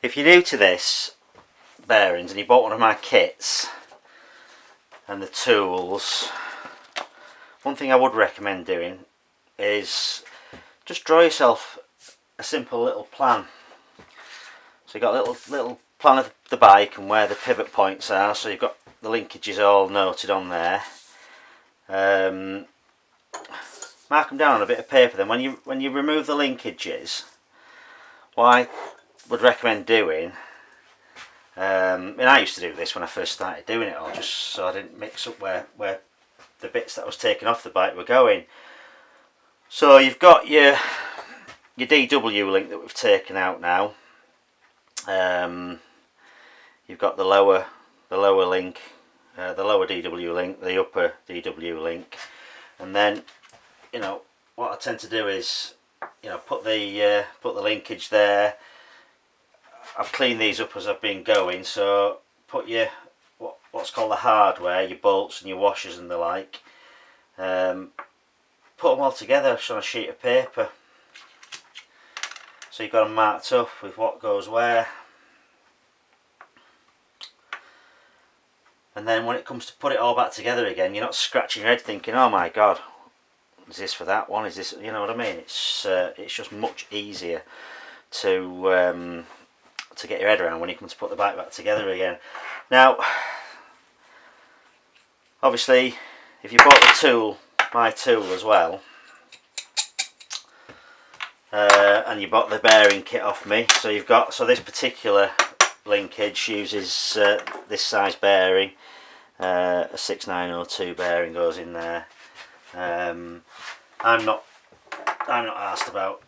If you're new to this bearings and you bought one of my kits and the tools, one thing I would recommend doing is just draw yourself a simple little plan. So you've got a little plan of the bike and where the pivot points are, so you've got the linkages all noted on there. Mark them down on a bit of paper. Then when you remove the linkages, what I would recommend doing, and I used to do this when I first started doing it all, just so I didn't mix up where the bits that was taken off the bike were going. So you've got your DW link that we've taken out now. You've got the lower link, the lower DW link, the upper DW link, and then what I tend to do is put the linkage there. I've cleaned these up as I've been going, so put your what's called the hardware, your bolts and your washers and the like. Put them all together on a sheet of paper, so you've got them marked up with what goes where. And then when it comes to put it all back together again, you're not scratching your head thinking, oh my god, is this for that one, is this, you know what I mean? It's just much easier to get your head around when you come to put the bike back together again. Now, obviously, if you bought the tool, my tool as well, and you bought the bearing kit off me, so you've got, so this particular linkage uses this size bearing, a 6902 bearing goes in there. I'm not asked about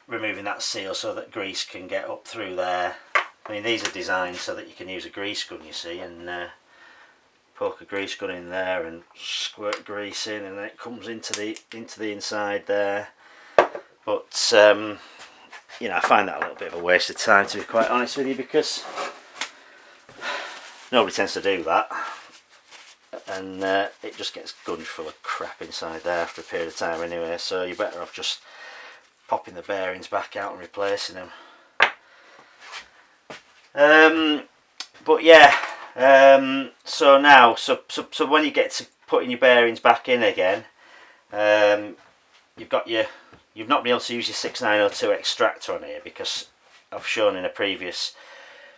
removing that seal so that grease can get up through there. I mean, these are designed so that you can use a grease gun, you see, and poke a grease gun in there and squirt grease in, and then it comes into the inside there. But I find that a little bit of a waste of time, to be quite honest with you, because nobody tends to do that, and it just gets gunged full of crap inside there after a period of time anyway, so you're better off just popping the bearings back out and replacing them. But yeah, so now, so when you get to putting your bearings back in again, you've not been able to use your 6902 extractor on here, because I've shown in a previous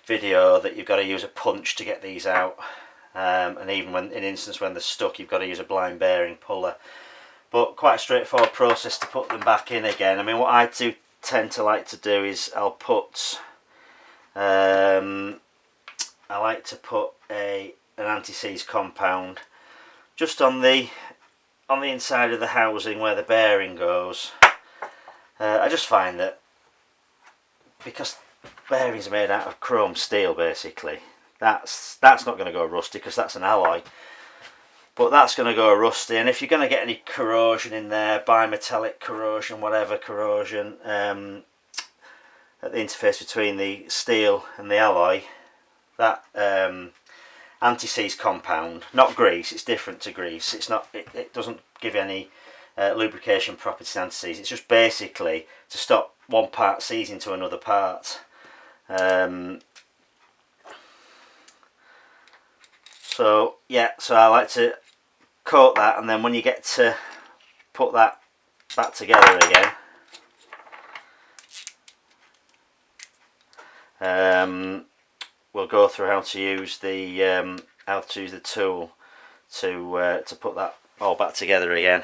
video that you've got to use a punch to get these out, and even when in instance when they're stuck, you've got to use a blind bearing puller. But quite a straightforward process to put them back in again. I mean, what I do tend to like to do is I like to put an anti-seize compound just on the inside of the housing where the bearing goes. I just find that because bearings are made out of chrome steel, basically, that's not going to go rusty because that's an alloy. But that's going to go rusty, and if you're going to get any corrosion in there, bimetallic corrosion, whatever corrosion, at the interface between the steel and the alloy, that anti-seize compound, not grease, it's different to grease. It's not. It doesn't give you any lubrication properties. Anti-seize. It's just basically to stop one part seizing to another part. So yeah, so I like to coat that, and then when you get to put that back together again, we'll go through how to use the tool to put that all back together again.